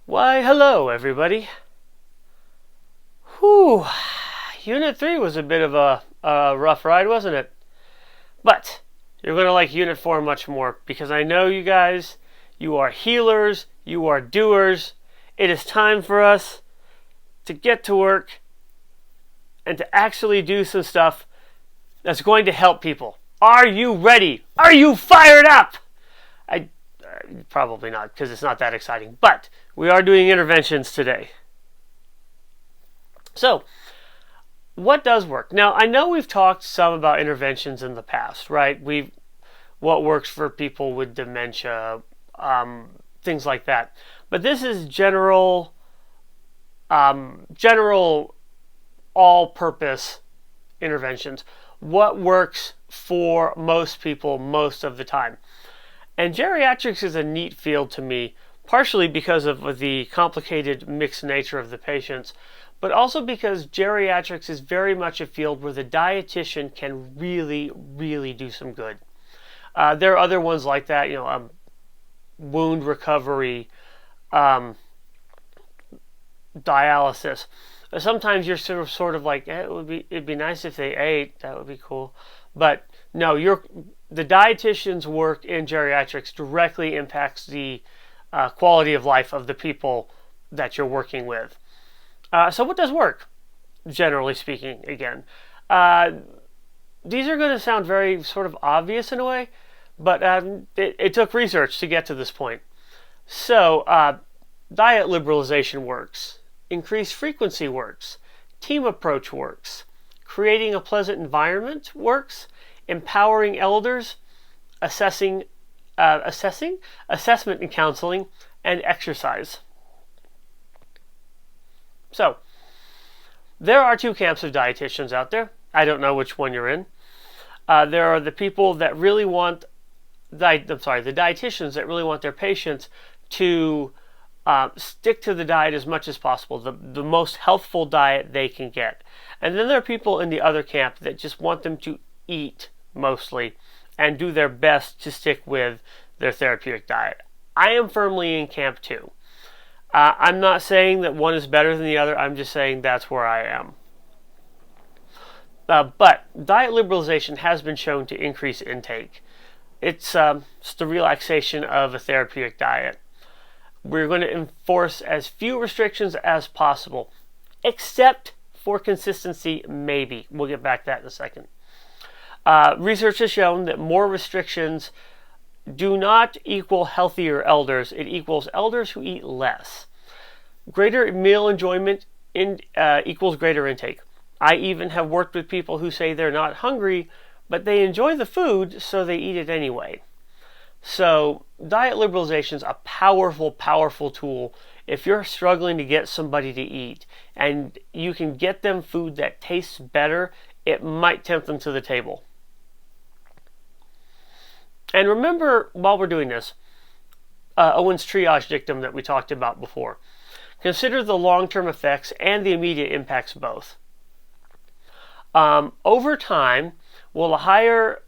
Why, hello, everybody. Whew. Unit 3 was a bit of a rough ride, wasn't it? But you're going to like Unit 4 much more because I know you guys, you are healers, you are doers. It is time for us to get to work and to actually do some stuff that's going to help people. Are you ready? Are you fired up? Probably not, because it's not that exciting. But we are doing interventions today. So, what does work? Now, I know we've talked some about interventions in the past, right? What works for people with dementia, things like that. But this is general all-purpose interventions. What works for most people most of the time. And geriatrics is a neat field to me, partially because of the complicated mixed nature of the patients, but also because geriatrics is very much a field where the dietitian can really, really do some good. There are other ones like that, wound recovery, dialysis. Sometimes you're sort of like, it'd be nice if they ate. That would be cool. But no, the dietitian's work in geriatrics directly impacts the quality of life of the people that you're working with. So what does work, generally speaking, again? These are going to sound very sort of obvious in a way, but it took research to get to this point. So diet liberalization works. Increased frequency works. Team approach works. Creating a pleasant environment works. Empowering elders, assessment and counseling, and exercise. So, there are two camps of dietitians out there. I don't know which one you're in. There are the people that really want, the dietitians that really want their patients to stick to the diet as much as possible, the most healthful diet they can get. And then there are people in the other camp that just want them to eat mostly and do their best to stick with their therapeutic diet. I am firmly in camp 2. I'm not saying that one is better than the other. I'm just saying that's where I am. But diet liberalization has been shown to increase intake. It's the relaxation of a therapeutic diet. We're going to enforce as few restrictions as possible, except for consistency, maybe. We'll get back to that in a second. Research has shown that more restrictions do not equal healthier elders. It equals elders who eat less. Greater meal enjoyment equals greater intake. I even have worked with people who say they're not hungry, but they enjoy the food, so they eat it anyway. So diet liberalization is a powerful, powerful tool if you're struggling to get somebody to eat and you can get them food that tastes better. It might tempt them to the table. And remember, while we're doing this, Owen's triage dictum that we talked about before. Consider the long-term effects and the immediate impacts both. Over time, will a higher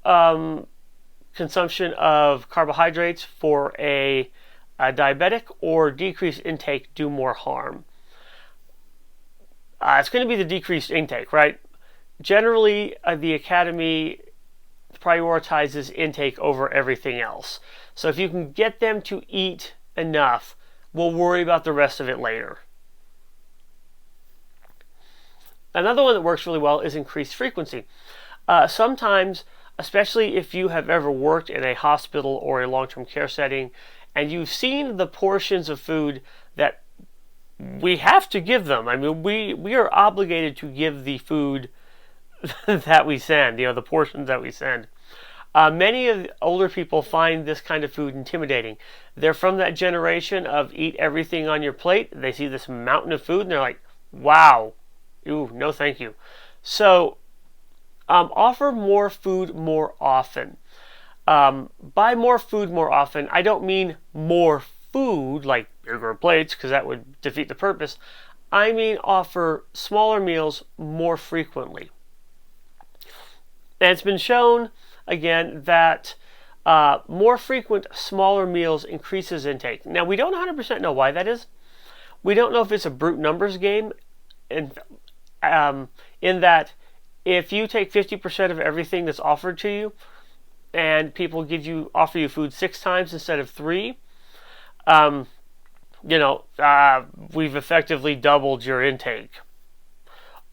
consumption of carbohydrates for a diabetic or decreased intake do more harm? It's going to be the decreased intake, right? Generally, the Academy prioritizes intake over everything else. So if you can get them to eat enough, we'll worry about the rest of it later. Another one that works really well is increased frequency. Sometimes, especially if you have ever worked in a hospital or a long-term care setting, and you've seen the portions of food that we have to give them. I mean, we are obligated to give the food that we send, the portions that we send. Many of the older people find this kind of food intimidating. They're from that generation of eat everything on your plate. They see this mountain of food and they're like, wow, ooh, no thank you. So offer more food more often. By more food more often, I don't mean more food, like bigger plates, because that would defeat the purpose. I mean offer smaller meals more frequently. And it's been shown, again, that more frequent, smaller meals increases intake. Now, we don't 100% know why that is. We don't know if it's a brute numbers game, in, in that if you take 50% of everything that's offered to you, and people offer you food 6 times instead of 3, we've effectively doubled your intake.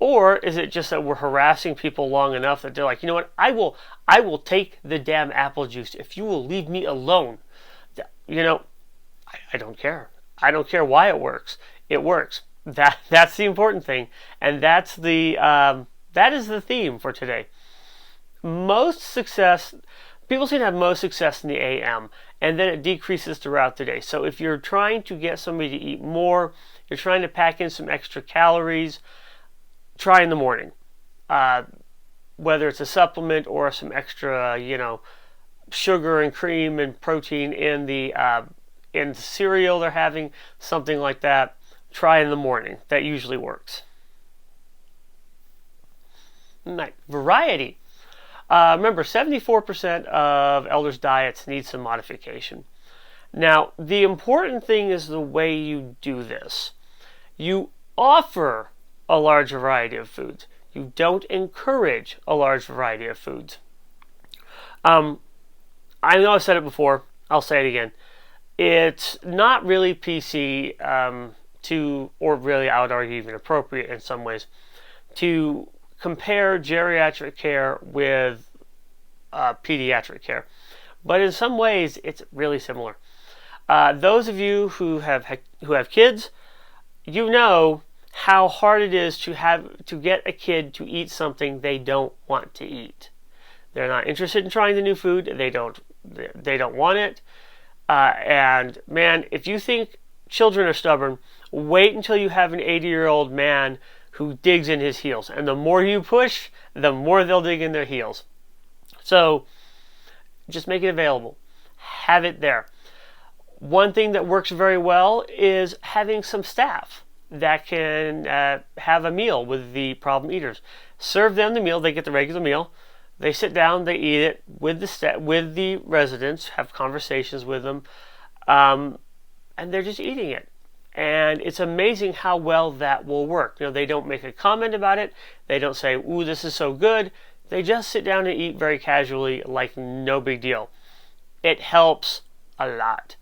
Or is it just that we're harassing people long enough that they're like, you know what, I will take the damn apple juice if you will leave me alone. I don't care. I don't care why it works. It works. That's the important thing, and that is the theme for today. People seem to have most success in the AM, and then it decreases throughout the day. So if you're trying to get somebody to eat more, you're trying to pack in some extra calories, try in the morning. Whether it's a supplement or some extra, sugar and cream and protein in the cereal they're having, something like that, try in the morning. That usually works. Variety. Remember, 74% of elders' diets need some modification. Now, the important thing is the way you do this. You offer a large variety of foods. You don't encourage a large variety of foods. I know I've said it before. I'll say it again. It's not really PC or really, I would argue, even appropriate in some ways, to compare geriatric care with pediatric care. But in some ways, it's really similar. Those of you who have kids, you know how hard it is to get a kid to eat something they don't want to eat. They're not interested in trying the new food. They don't want it. And man, if you think children are stubborn, wait until you have an 80-year-old man who digs in his heels. And the more you push, the more they'll dig in their heels. So just make it available. Have it there. One thing that works very well is having some staff that can have a meal with the problem eaters. Serve them the meal. They get the regular meal. They sit down. They eat it with the residents. Have conversations with them, and they're just eating it. And it's amazing how well that will work. They don't make a comment about it. They don't say, "Ooh, this is so good." They just sit down and eat very casually, like no big deal. It helps a lot.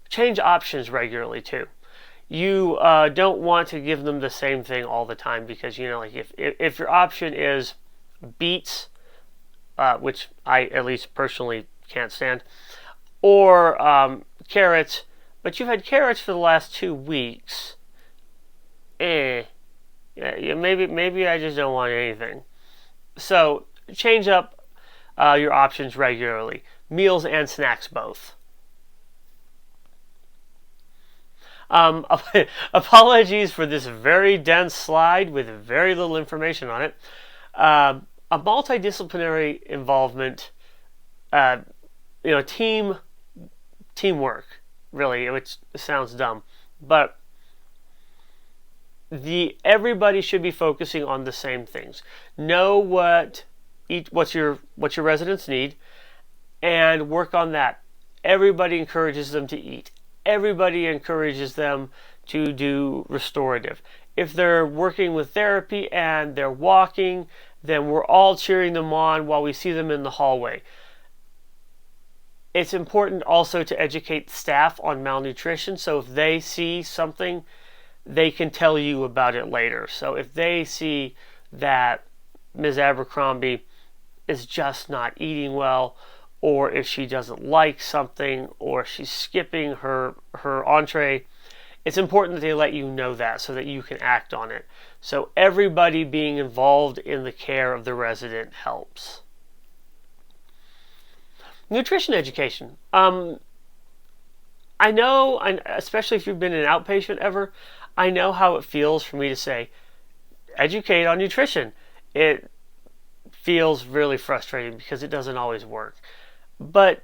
Change options regularly too. You don't want to give them the same thing all the time because if your option is beets, which I at least personally can't stand, or carrots, but you've had carrots for the last 2 weeks, maybe I just don't want anything. So change up your options regularly, meals and snacks both. Apologies for this very dense slide with very little information on it. A multidisciplinary involvement, teamwork, really, which sounds dumb, but everybody should be focusing on the same things. Know what your residents need, and work on that. Everybody encourages them to eat. Everybody encourages them to do restorative. If they're working with therapy and they're walking, then we're all cheering them on while we see them in the hallway. It's important also to educate staff on malnutrition, so if they see something, they can tell you about it later. So if they see that Ms. Abercrombie is just not eating well, or if she doesn't like something, or she's skipping her entree, it's important that they let you know that so that you can act on it. So everybody being involved in the care of the resident helps. Nutrition education. I know, especially if you've been an outpatient ever, I know how it feels for me to say, educate on nutrition. It feels really frustrating because it doesn't always work. But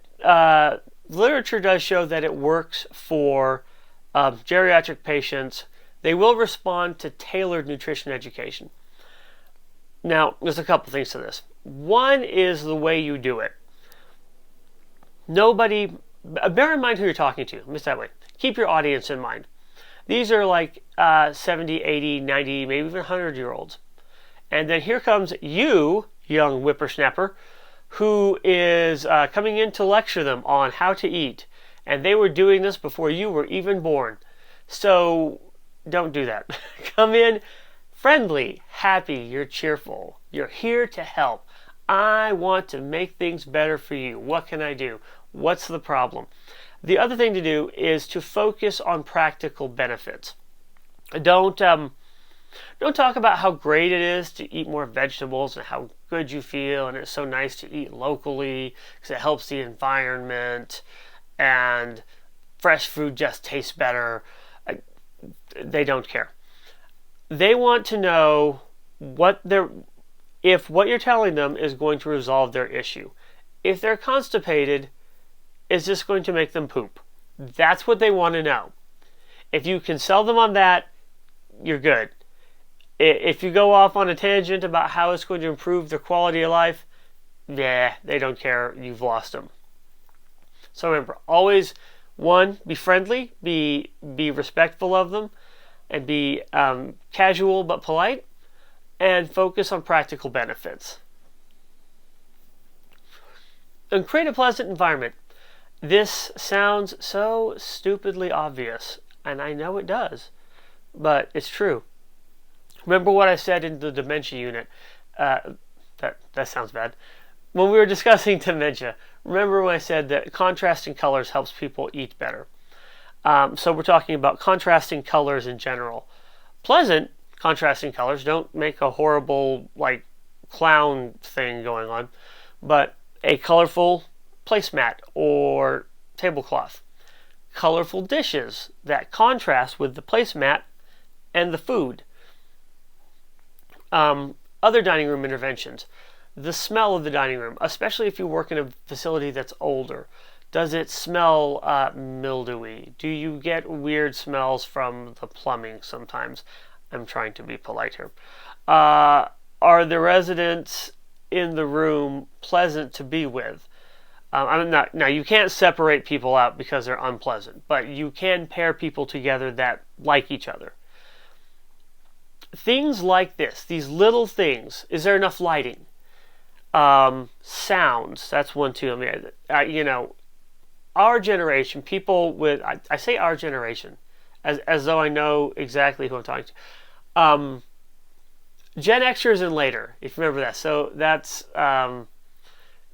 literature does show that it works for geriatric patients. They will respond to tailored nutrition education. Now, there's a couple things to this. One is the way you do it. Nobody bear in mind who you're talking to. Miss that way. Keep your audience in mind. These are like 70, 80, 90, maybe even 100-year-olds. And then here comes you, young whippersnapper, who is coming in to lecture them on how to eat. And they were doing this before you were even born. So don't do that. Come in friendly, happy, you're cheerful. You're here to help. I want to make things better for you. What can I do? What's the problem? The other thing to do is to focus on practical benefits. Don't talk about how great it is to eat more vegetables and how good you feel and it's so nice to eat locally because it helps the environment and fresh food just tastes better. They don't care. They want to know if what you're telling them is going to resolve their issue. If they're constipated, is this going to make them poop? That's what they want to know. If you can sell them on that, you're good. If you go off on a tangent about how it's going to improve their quality of life, they don't care. You've lost them. So remember, always, one, be friendly, be respectful of them, and be casual but polite, and focus on practical benefits. And create a pleasant environment. This sounds so stupidly obvious, and I know it does, but it's true. Remember what I said in the dementia unit? That sounds bad. When we were discussing dementia, remember when I said that contrasting colors helps people eat better? So we're talking about contrasting colors in general. Pleasant contrasting colors, don't make a horrible like clown thing going on, but a colorful placemat or tablecloth. Colorful dishes that contrast with the placemat and the food. Other dining room interventions. The smell of the dining room, especially if you work in a facility that's older. Does it smell mildewy? Do you get weird smells from the plumbing sometimes? I'm trying to be polite here. Are the residents in the room pleasant to be with? Now, you can't separate people out because they're unpleasant, but you can pair people together that like each other. Things like this, these little things. Is there enough lighting? Sounds, that's one too. I mean, our generation, people with, I say our generation, as though I know exactly who I'm talking to. Gen Xers and later, if you remember that. So that's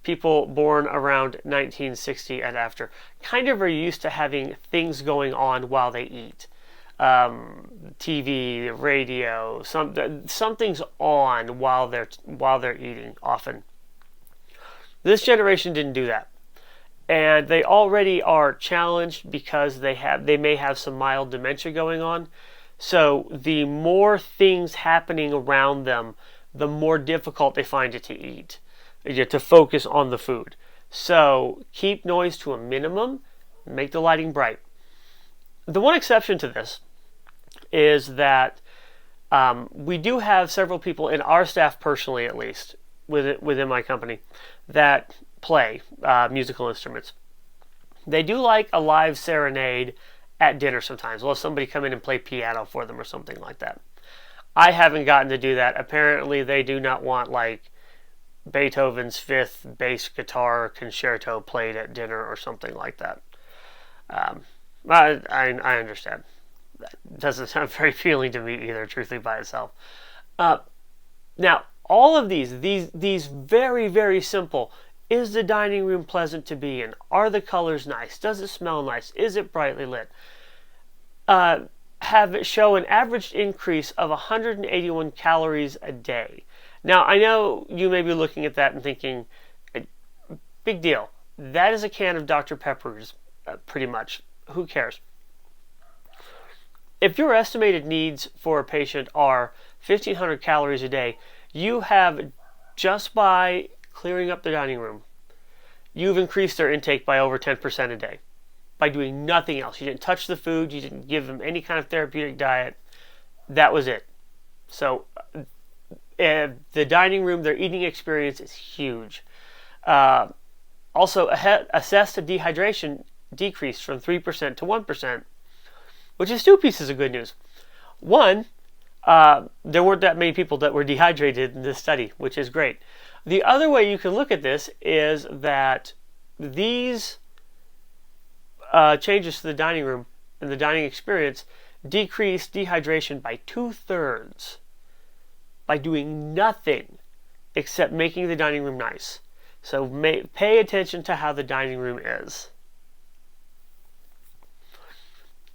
people born around 1960 and after. Kind of are used to having things going on while they eat. TV, radio, something's on while they're eating often. This generation didn't do that. And they already are challenged because they may have some mild dementia going on. So the more things happening around them, the more difficult they find it to eat, to focus on the food. So keep noise to a minimum, make the lighting bright. The one exception to this is that we do have several people in our staff, personally at least, within my company, that play musical instruments. They do like a live serenade at dinner sometimes. We'll have somebody come in and play piano for them or something like that. I haven't gotten to do that. Apparently they do not want like Beethoven's fifth bass guitar concerto played at dinner or something like that. I understand. That doesn't sound very appealing to me either, truthfully, by itself. Now, all of these very, very simple. Is the dining room pleasant to be in? Are the colors nice? Does it smell nice? Is it brightly lit? Have it show an average increase of 181 calories a day. Now, I know you may be looking at that and thinking, big deal. That is a can of Dr. Pepper's, pretty much. Who cares? If your estimated needs for a patient are 1,500 calories a day, you have, just by clearing up the dining room, you've increased their intake by over 10% a day by doing nothing else. You didn't touch the food. You didn't give them any kind of therapeutic diet. That was it. So the dining room, their eating experience is huge. Also, assess the dehydration decreased from 3% to 1%, which is two pieces of good news. One, there weren't that many people that were dehydrated in this study, which is great. The other way you can look at this is that these changes to the dining room and the dining experience decreased dehydration by 2/3 by doing nothing except making the dining room nice. So pay attention to how the dining room is.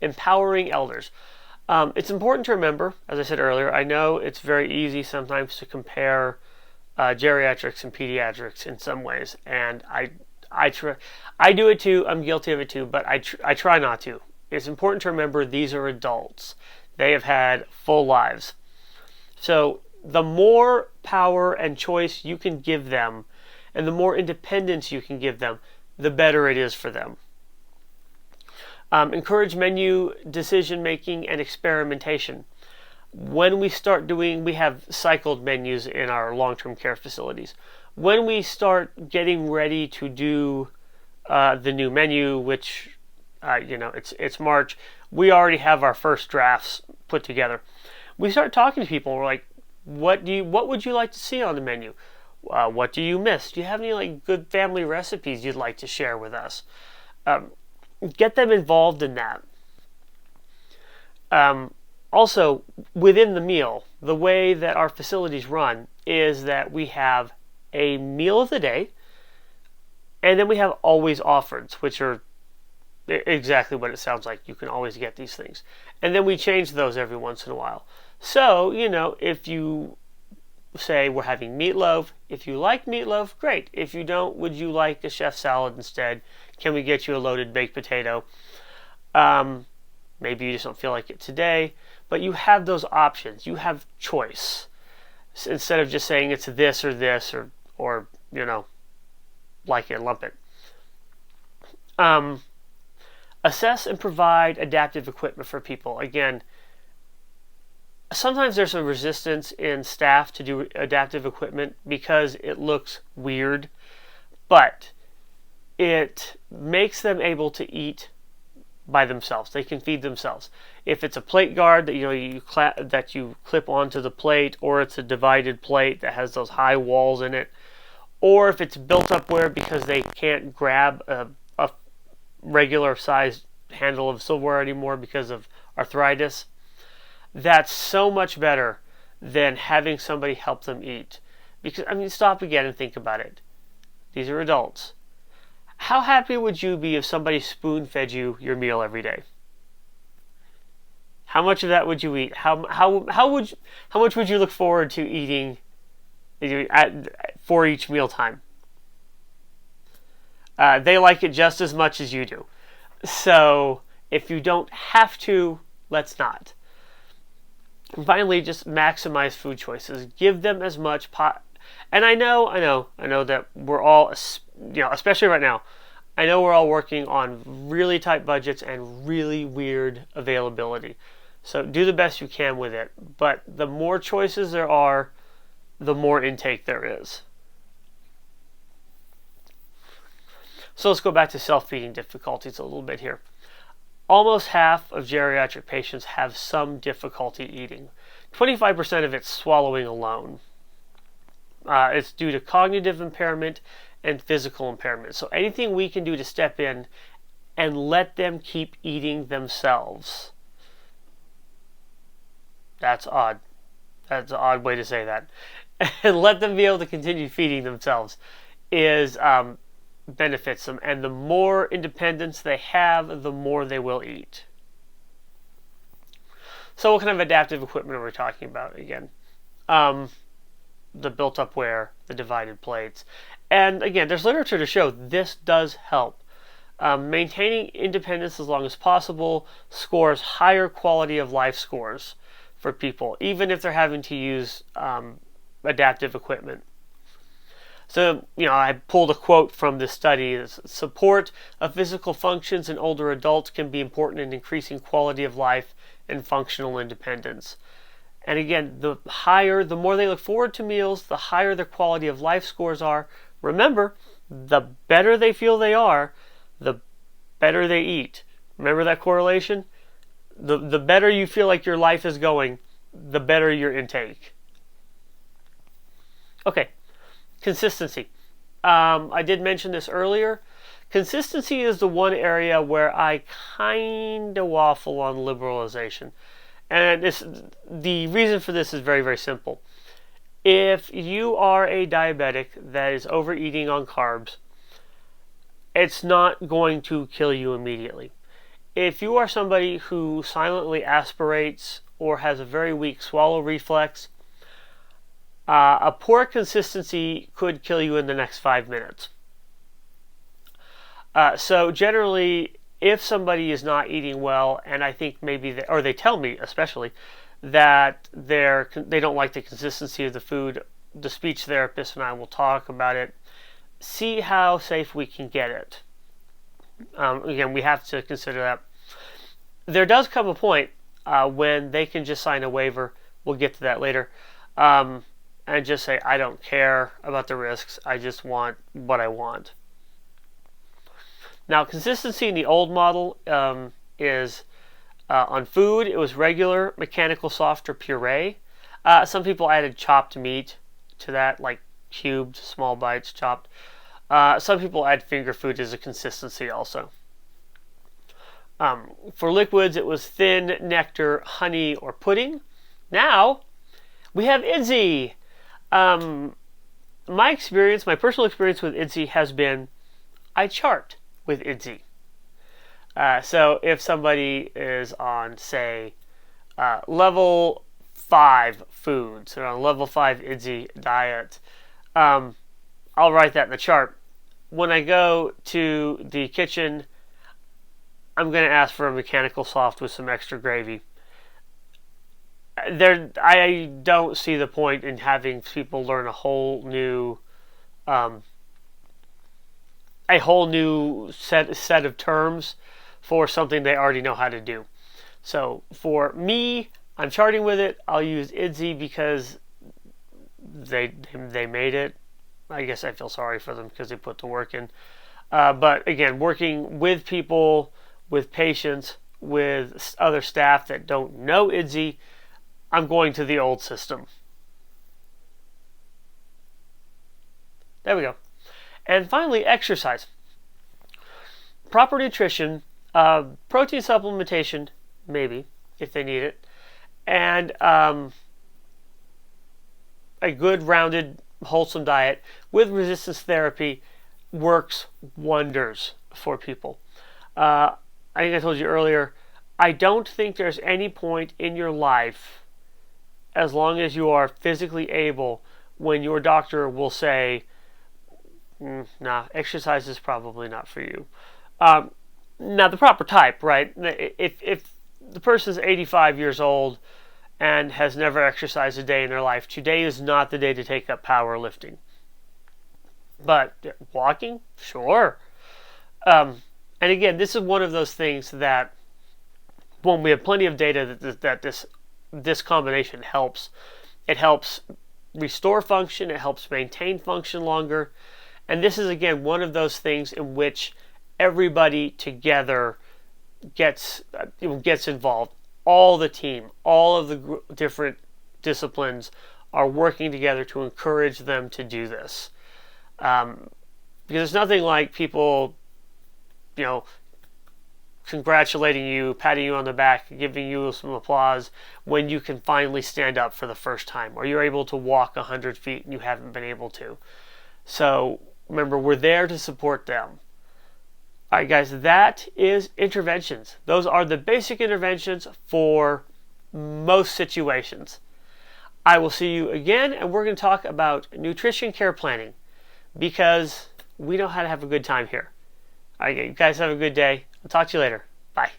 Empowering elders. It's important to remember, as I said earlier, I know it's very easy sometimes to compare geriatrics and pediatrics in some ways, and I do it too. I'm guilty of it too, but I try not to. It's important to remember these are adults. They have had full lives. So the more power and choice you can give them, and the more independence you can give them, the better it is for them. Encourage menu decision making and experimentation. When we start we have cycled menus in our long-term care facilities. When we start getting ready to do the new menu, which it's March, we already have our first drafts put together. We start talking to people. We're like, what would you like to see on the menu? What do you miss? Do you have any good family recipes you'd like to share with us? Get them involved in that. Also, within the meal, the way that our facilities run is that we have a meal of the day, and then we have always offereds, which are exactly what it sounds like. You can always get these things. And then we change those every once in a while. So, if you say we're having meatloaf, if you like meatloaf, great. If you don't, would you like a chef salad instead? Can we get you a loaded baked potato? Maybe you just don't feel like it today, but you have those options. You have choice. Instead of just saying it's this or like it, lump it. Assess and provide adaptive equipment for people. Again, sometimes there's a resistance in staff to do adaptive equipment because it looks weird, but it makes them able to eat by themselves. They can feed themselves. If it's a plate guard that you clip onto the plate, or it's a divided plate that has those high walls in it, or if it's built up where because they can't grab a regular sized handle of silverware anymore because of arthritis, that's so much better than having somebody help them eat. Because, stop again and think about it. These are adults. How happy would you be if somebody spoon-fed you your meal every day? How much of that would you eat? How much would you look forward to eating for each mealtime? They like it just as much as you do. So if you don't have to, let's not. And finally, just maximize food choices. Give them as much And I know that we're all, especially right now, I know we're all working on really tight budgets and really weird availability. So do the best you can with it. But the more choices there are, the more intake there is. So let's go back to self-feeding difficulties a little bit here. Almost half of geriatric patients have some difficulty eating. 25% of it's swallowing alone. It's due to cognitive impairment and physical impairment. So anything we can do to step in and let them keep eating themselves. That's odd. That's an odd way to say that. And let them be able to continue feeding themselves is benefits them. And the more independence they have, the more they will eat. So what kind of adaptive equipment are we talking about again? The built-up ware, the divided plates. And again, there's literature to show this does help. Maintaining independence as long as possible scores higher quality of life scores for people, even if they're having to use adaptive equipment. So, I pulled a quote from this study. Support of physical functions in older adults can be important in increasing quality of life and functional independence. And again, the more they look forward to meals, the higher their quality of life scores are. Remember, the better they feel they are, the better they eat. Remember that correlation? The better you feel like your life is going, the better your intake. Okay, consistency. I did mention this earlier. Consistency is the one area where I kind of waffle on liberalization. And the reason for this is very, very simple. If you are a diabetic that is overeating on carbs, it's not going to kill you immediately. If you are somebody who silently aspirates or has a very weak swallow reflex, a poor consistency could kill you in the next 5 minutes. So generally, if somebody is not eating well, and I think maybe, or they tell me especially, that they don't like the consistency of the food, the speech therapist and I will talk about it. See how safe we can get it. Again, we have to consider that. There does come a point when they can just sign a waiver. We'll get to that later. And just say, I don't care about the risks. I just want what I want. Now, consistency in the old model is on food. It was regular, mechanical, soft, or puree. Some people added chopped meat to that, like cubed, small bites, chopped. Some people add finger food as a consistency also. For liquids, it was thin, nectar, honey, or pudding. Now, we have IDSI. My personal experience with IDSI has been, I chart with IDSI. So if somebody is on, say, level 5 foods, or on level 5 IDSI diet, I'll write that in the chart. When I go to the kitchen, I'm going to ask for a mechanical soft with some extra gravy. I don't see the point in having people learn a whole new set of terms for something they already know how to do. So for me, I'm charting with it. I'll use IDSI because they made it. I guess I feel sorry for them because they put the work in. But again, working with people, with patients, with other staff that don't know IDSI, I'm going to the old system. There we go. And finally, exercise. Proper nutrition, protein supplementation, maybe, if they need it, and a good, rounded, wholesome diet with resistance therapy works wonders for people. I think I told you earlier, I don't think there's any point in your life, as long as you are physically able, when your doctor will say, nah, exercise is probably not for you. Now, the proper type, right? If the person is 85 years old and has never exercised a day in their life, today is not the day to take up powerlifting. But walking, sure. And again, this is one of those things that, when we have plenty of data that this combination helps. It helps restore function. It helps maintain function longer. And this is, again, one of those things in which everybody together gets involved. All the team, all of the different disciplines are working together to encourage them to do this. Because it's nothing like people, congratulating you, patting you on the back, giving you some applause when you can finally stand up for the first time, or you're able to walk 100 feet and you haven't been able to. So remember, we're there to support them. All right, guys, that is interventions. Those are the basic interventions for most situations. I will see you again, and we're going to talk about nutrition care planning, because we know how to have a good time here. All right, you guys have a good day. I'll talk to you later. Bye.